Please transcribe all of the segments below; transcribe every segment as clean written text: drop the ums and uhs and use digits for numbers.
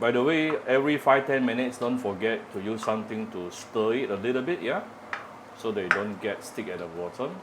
By the way, every 5-10 minutes, don't forget to use something to stir it a little bit, yeah? So they don't get stick at the bottom.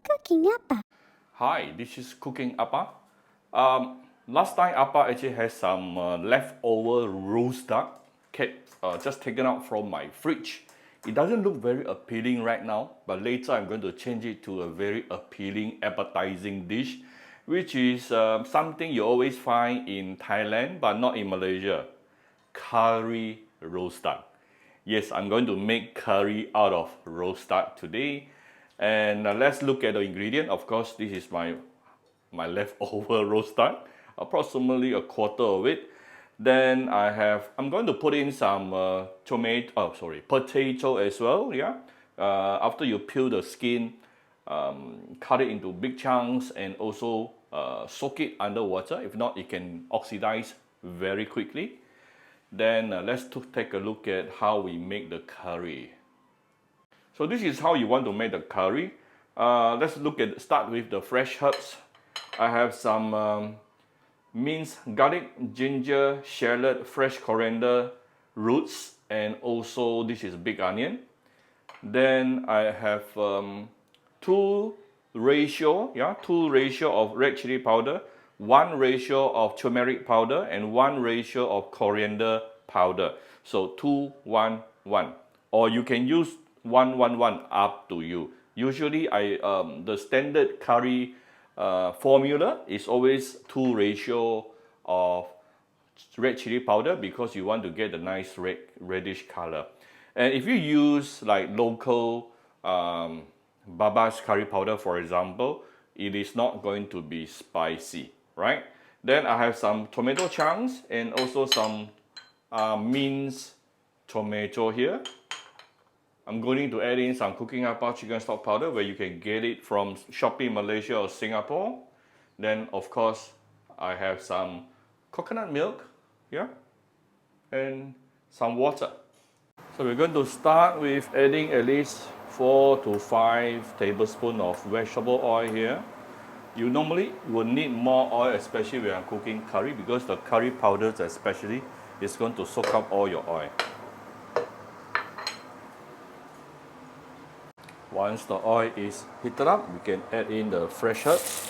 Cooking Appa. Hi, this is Cooking Appa. Last time Appa actually has some leftover roast duck just taken out from my fridge. It doesn't look very appealing right now, but later I'm going to change it to a very appealing appetizing dish, which is something you always find in Thailand but not in Malaysia. Curry roast duck. Yes, I'm going to make curry out of roast duck today. And let's look at the ingredient. Of course, this is my leftover roast duck, approximately a quarter of it. Then I'm going to put in some potato as well, yeah. After you peel the skin, cut it into big chunks and also soak it under water. If not, it can oxidize very quickly. Then let's take a look at how we make the curry. So this is how you want to make the curry. Let's start with the fresh herbs. I have some minced garlic, ginger, shallot, fresh coriander roots, and also this is big onion. Then I have two ratio of red chili powder, 1 ratio of turmeric powder, and 1 ratio of coriander powder. So 2, 1, 1. Or you can use 1, 1, 1, up to you. Usually the standard curry formula is always 2 ratio of red chili powder because you want to get a nice reddish color. And if you use like local Baba's curry powder, for example, it is not going to be spicy, right? Then I have some tomato chunks and also some minced tomato here. I'm going to add in some Cooking Appa chicken stock powder where you can get it from Shopee Malaysia or Singapore. Then of course I have some coconut milk here and some water. So we're going to start with adding at least 4 to 5 tablespoons of vegetable oil here. You normally will need more oil, especially when I'm cooking curry, because the curry powders especially is going to soak up all your oil. Once the oil is heated up, we can add in the fresh herbs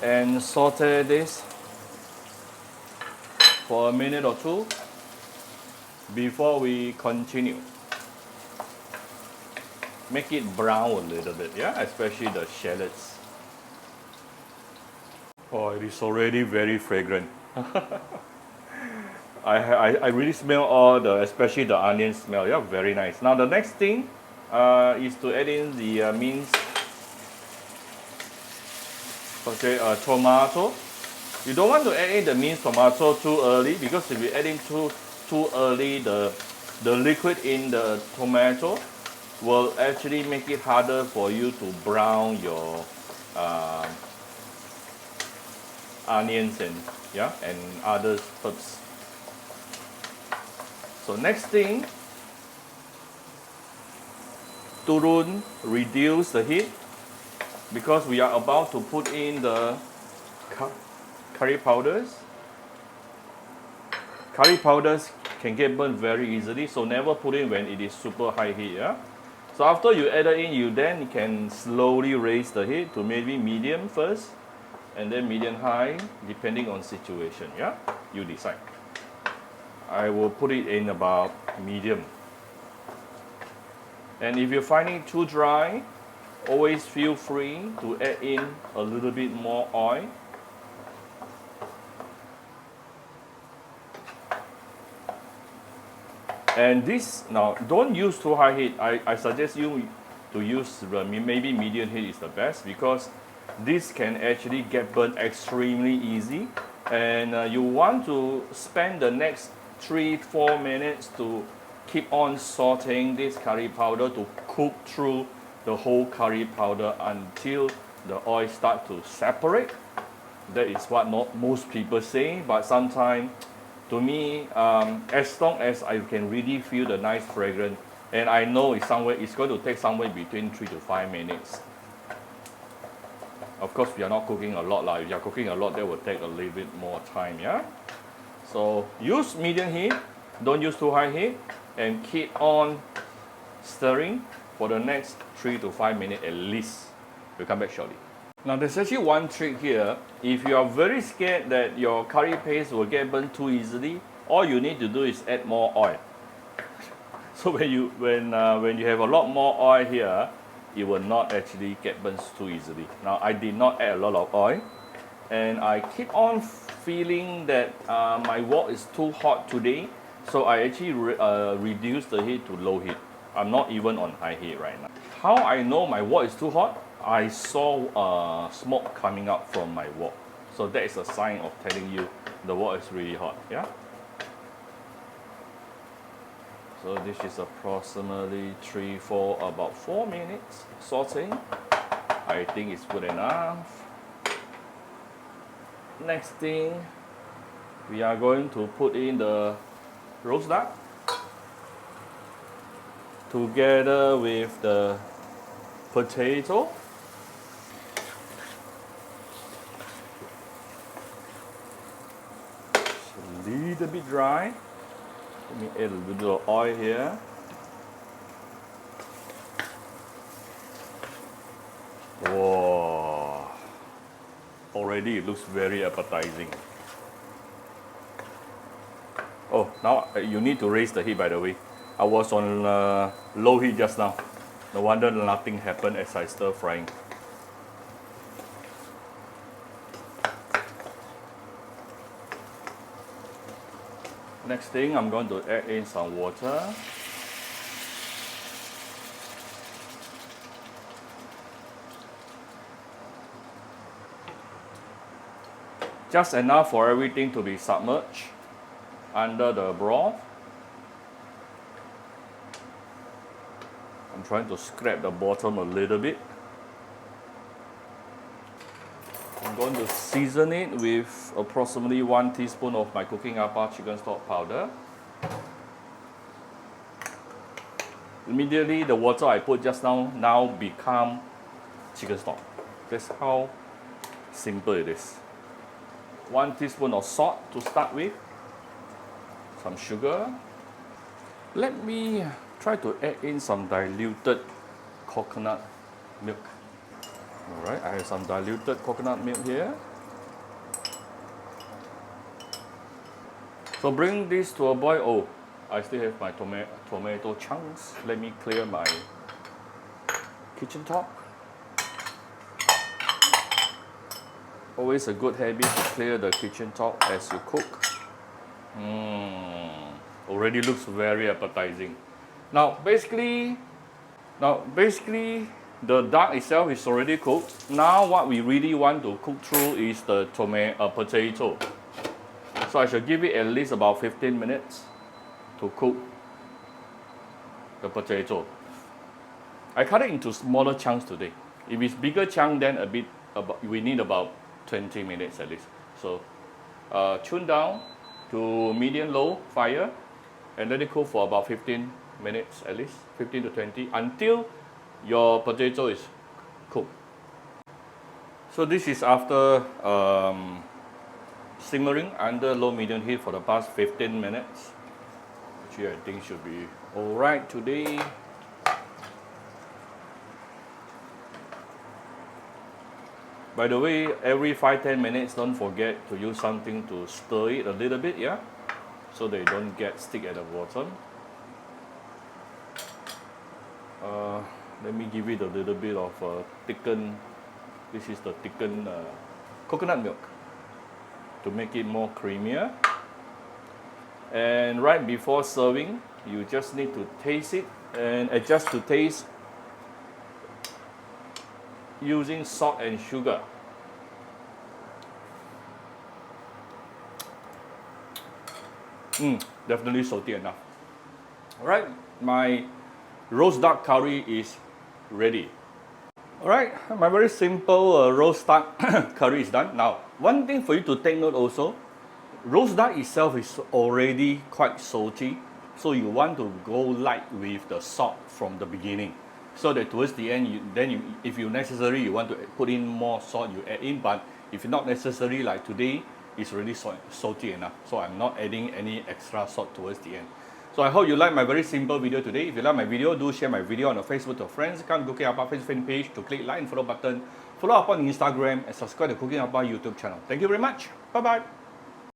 and saute this for a minute or two before we continue. Make it brown a little bit, yeah, especially the shallots. Oh, it is already very fragrant. I really smell especially the onion smell. Yeah, very nice. Now the next thing is to add in the minced tomato. You don't want to add in the minced tomato too early, because if you add in too early, the liquid in the tomato will actually make it harder for you to brown your onions and other herbs. So next thing, reduce the heat, because we are about to put in the curry powders. Curry powders can get burned very easily, so never put in when it is super high heat. Yeah. So after you add it in, you can slowly raise the heat to maybe medium first, and then medium high, depending on situation. Yeah, you decide. I will put it in about medium. And if you're finding it too dry, always feel free to add in a little bit more oil. And this, now don't use too high heat. I suggest you to use maybe medium heat is the best, because this can actually get burnt extremely easy. And you want to spend the next 3-4 minutes to keep on sauteing this curry powder to cook through the whole curry powder until the oil starts to separate. That is what most people say, but sometimes to me, as long as I can really feel the nice fragrance, And I know it's going to take somewhere between 3 to 5 minutes. Of course, we are not cooking a lot. If you are cooking a lot, that will take a little bit more time, yeah? So use medium heat, don't use too high heat, and keep on stirring for the next 3 to 5 minutes at least. We'll come back shortly. Now there's actually one trick here. If you are very scared that your curry paste will get burnt too easily, all you need to do is add more oil. So when you have a lot more oil here, it will not actually get burnt too easily. Now I did not add a lot of oil, and I keep on feeling that my wok is too hot today, so I actually reduced the heat to low heat. I'm not even on high heat right now. How I know my wok is too hot? I saw smoke coming up from my wok, so that is a sign of telling you the wok is really hot. Yeah. So this is approximately about 4 minutes sauteing. I think it's good enough. Next thing, we are going to put in the roast duck together with the potato. It's a little bit dry. Let me add a little bit of oil here. Whoa! Already it looks very appetizing. Oh, now you need to raise the heat, by the way. I was on low heat just now. No wonder nothing happened as I stir frying. Next thing, I'm going to add in some water. Just enough for everything to be submerged under the broth. I'm trying to scrape the bottom a little bit. I'm going to season it with approximately 1 teaspoon of my Cooking Apa chicken stock powder. Immediately the water I put just now become chicken stock. That's how simple it is. 1 teaspoon of salt to start with. Some sugar. Let me try to add in some diluted coconut milk. Alright, I have some diluted coconut milk here. So bring this to a boil. Oh, I still have my tomato chunks. Let me clear my kitchen top. Always a good habit to clear the kitchen top as you cook. Already looks very appetizing. Now basically the duck itself is already cooked. Now what we really want to cook through is the potato. So I should give it at least about 15 minutes to cook the potato. I cut it into smaller chunks today. If it's bigger chunk, then we need about 20 minutes at least. So tune down to medium-low fire and let it cook for about 15 minutes at least, 15 to 20, until your potato is cooked. So this is after simmering under low-medium heat for the past 15 minutes. Actually, I think should be alright today. By the way, every 5-10 minutes, don't forget to use something to stir it a little bit, yeah? So they don't stick at the bottom. Let me give it a little bit of this is the thickened coconut milk to make it more creamier. And right before serving, you just need to taste it and adjust to taste using salt and sugar. Definitely salty enough. Alright, my roast duck curry is ready. Alright, my very simple roast duck curry is done. Now, one thing for you to take note also, roast duck itself is already quite salty. So you want to go light with the salt from the beginning, so that towards the end, if you necessary, you want to put in more salt, you add in. But if not necessary, like today, it's really salty enough. So I'm not adding any extra salt towards the end. So I hope you like my very simple video today. If you like my video, do share my video on your Facebook to friends. Come to Cooking Appa Facebook fan page to click like and follow button. Follow up on Instagram and subscribe to Cooking Appa YouTube channel. Thank you very much. Bye bye.